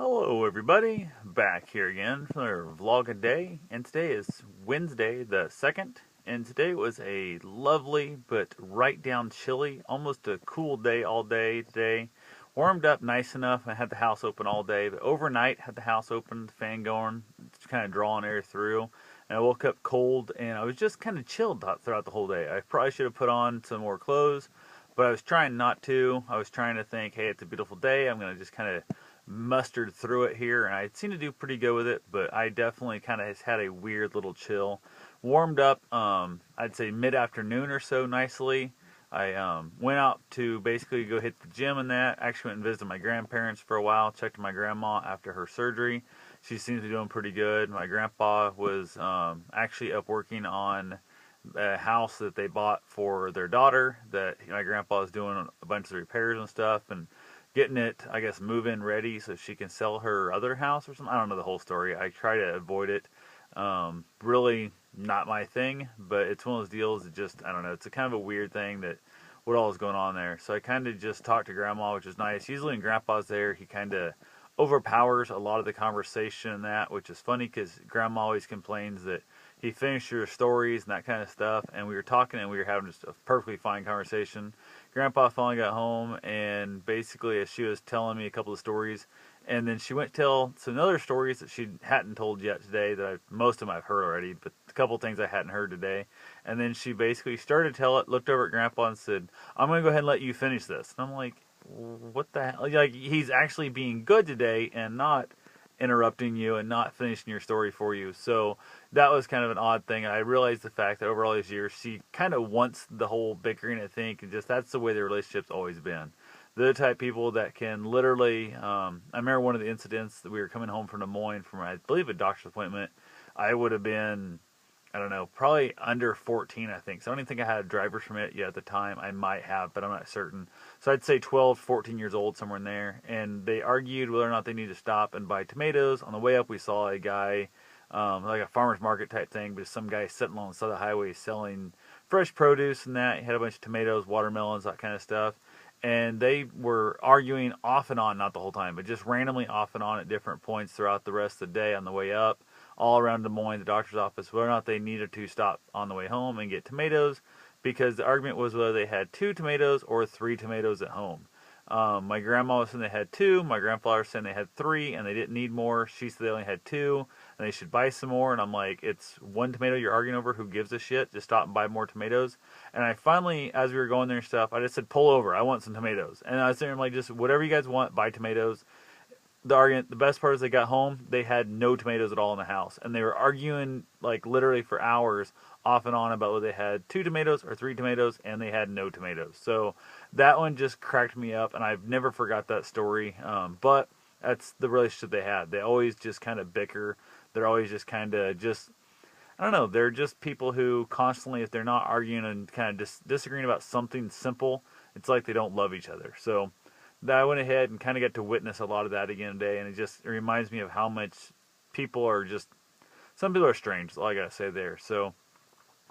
Hello everybody, back here again for another vlog a day, and today is Wednesday the 2nd, and today was a lovely but right down chilly, almost a cool day all day today. Warmed up nice enough, I had the house open all day, but overnight had the house open, the fan going, just kind of drawing air through, and I woke up cold, and I was just kind of chilled throughout the whole day. I probably should have put on some more clothes, but I was trying not to. I was trying to think, hey, it's a beautiful day, I'm going to just kind of mustered through it here, and I seem to do pretty good with it, but I definitely kind of had a weird little chill. Warmed up, I'd say mid-afternoon or so nicely. I went out to basically go hit the gym and that. Actually went and visited my grandparents for a while, checked on my grandma after her surgery. She seems to be doing pretty good. My grandpa was actually up working on a house that they bought for their daughter that my grandpa is doing a bunch of repairs and stuff, and getting it, I guess, move-in ready so she can sell her other house or something. I don't know the whole story. I try to avoid it. Really not my thing, but it's one of those deals that just, I don't know, it's a kind of a weird thing that what all is going on there. So I kind of just talked to Grandma, which is nice. Usually when Grandpa's there, he kind of overpowers a lot of the conversation and that, which is funny because Grandma always complains that he finished your stories and that kind of stuff, and we were talking and we were having just a perfectly fine conversation. Grandpa finally got home, and basically as she was telling me a couple of stories, and then she went to tell some other stories that she hadn't told yet today, that most of them I've heard already, but a couple of things I hadn't heard today. And then she basically started to tell it, looked over at Grandpa and said, I'm going to go ahead and let you finish this. And I'm like, what the hell? Like, he's actually being good today and not interrupting you and not finishing your story for you. So that was kind of an odd thing. I realized the fact that over all these years, she kind of wants the whole bickering, I think, and just that's the way the relationship's always been. They're the type of people that can literally, I remember one of the incidents that we were coming home from Des Moines from, I believe, a doctor's appointment. I would have been, I don't know, probably under 14, I think. So I don't even think I had a driver's permit yet at the time. I might have, but I'm not certain. So I'd say 12, 14 years old, somewhere in there. And they argued whether or not they need to stop and buy tomatoes. On the way up, we saw a guy, like a farmer's market type thing, but some guy sitting on the side of the highway selling fresh produce and that. He had a bunch of tomatoes, watermelons, that kind of stuff. And they were arguing off and on, not the whole time, but just randomly off and on at different points throughout the rest of the day on the way up, all around Des Moines, the doctor's office, whether or not they needed to stop on the way home and get tomatoes, because the argument was whether they had 2 tomatoes or 3 tomatoes at home. My grandma was saying they had 2, my grandfather was saying they had 3, and they didn't need more. She said they only had 2, and they should buy some more, and I'm like, it's 1 tomato you're arguing over, who gives a shit? Just stop and buy more tomatoes. And I finally, as we were going there and stuff, I just said, pull over, I want some tomatoes. And I was there, I'm like, just whatever you guys want, buy tomatoes. The best part is they got home, they had no tomatoes at all in the house, and they were arguing like literally for hours off and on about whether they had 2 tomatoes or 3 tomatoes, and they had no tomatoes. So that one just cracked me up, and I've never forgot that story. But that's the relationship they had. They always just kind of bicker. They're always just kind of just, I don't know, they're just people who constantly, if they're not arguing and kind of disagreeing about something simple, it's like they don't love each other. So that I went ahead and kind of got to witness a lot of that again today, and it reminds me of how much people are just, some people are strange, that's all I got to say there. So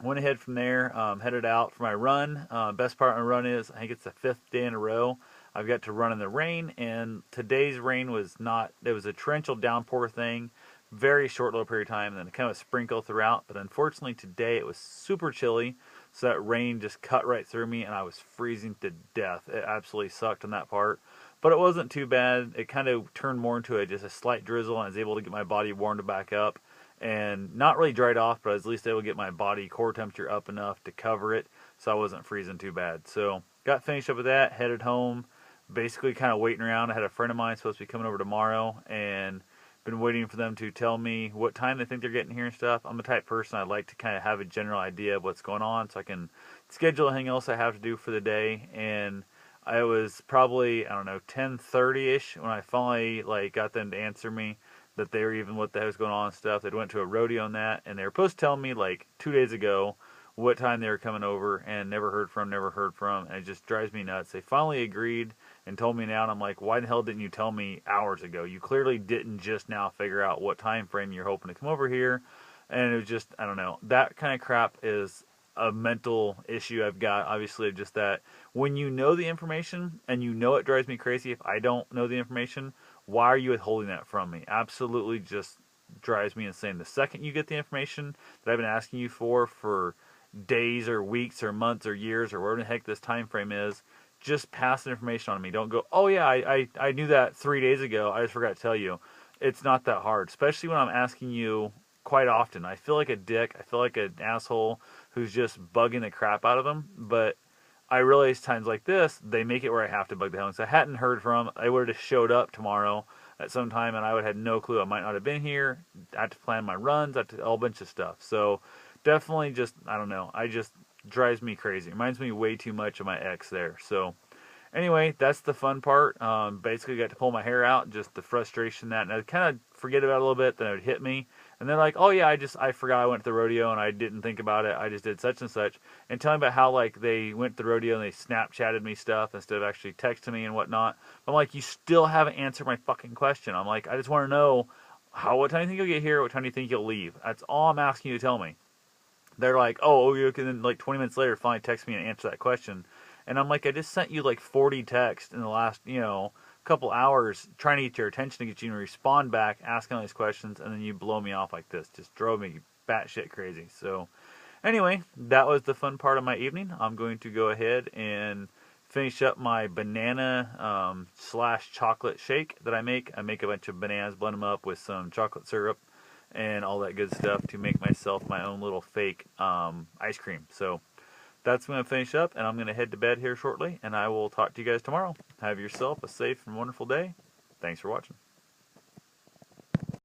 went ahead from there, headed out for my run. Best part of my run is, I think it's the 5th day in a row I've got to run in the rain, and today's rain was not, it was a torrential downpour thing, very short little period of time, and then kind of sprinkle throughout, but unfortunately today it was super chilly, so that rain just cut right through me, and I was freezing to death. It absolutely sucked on that part, but it wasn't too bad. It kind of turned more into just a slight drizzle, and I was able to get my body warmed back up, and not really dried off, but I was at least able to get my body core temperature up enough to cover it, so I wasn't freezing too bad. So got finished up with that, headed home, basically kind of waiting around. I had a friend of mine supposed to be coming over tomorrow, and been waiting for them to tell me what time they think they're getting here and stuff. I'm the type of person, I like to kind of have a general idea of what's going on so I can schedule anything else I have to do for the day. And I was probably, I don't know, 10:30ish when I finally got them to answer me that they were even what the heck was going on and stuff. They'd went to a rodeo on that, and they were supposed to tell me 2 days ago what time they were coming over, and never heard from, and it just drives me nuts. They finally agreed and told me now, and I'm like, why the hell didn't you tell me hours ago? You clearly didn't just now figure out what time frame you're hoping to come over here. And it was just, I don't know, that kind of crap is a mental issue I've got. Obviously, just that when you know the information, and you know it drives me crazy if I don't know the information, why are you withholding that from me? Absolutely just drives me insane. The second you get the information that I've been asking you for days or weeks or months or years or whatever the heck this time frame is, just pass the information on to me. Don't go, oh yeah, I knew that 3 days ago. I just forgot to tell you. It's not that hard, especially when I'm asking you quite often. I feel like a dick. I feel like an asshole who's just bugging the crap out of them. But I realize times like this, they make it where I have to bug the hell. And so I hadn't heard from them. I would have just showed up tomorrow at some time, and I would have had no clue. I might not have been here. I had to plan my runs. I had to, a whole bunch of stuff. So definitely just, I don't know. I just drives me crazy. Reminds me way too much of my ex there. So anyway, that's the fun part. Basically got to pull my hair out, just the frustration that, and I kind of forget about it a little bit, then it would hit me. And they're like, oh yeah, I forgot I went to the rodeo and I didn't think about it. I just did such and such. And tell me about how like they went to the rodeo and they Snapchatted me stuff instead of actually texting me and whatnot. I'm like, you still haven't answered my fucking question. I'm like, I just want to know what time do you think you'll get here? What time do you think you'll leave? That's all I'm asking you to tell me. They're like, oh, okay, then like 20 minutes later, finally text me and answer that question. And I'm like, I just sent you like 40 texts in the last, couple hours trying to get your attention to get you to respond back, asking all these questions, and then you blow me off like this. Just drove me batshit crazy. So anyway, that was the fun part of my evening. I'm going to go ahead and finish up my banana / chocolate shake that I make. I make a bunch of bananas, blend them up with some chocolate syrup and all that good stuff to make myself my own little fake ice cream. So that's going to finish up, and I'm going to head to bed here shortly, and I will talk to you guys tomorrow. Have yourself a safe and wonderful day. Thanks for watching.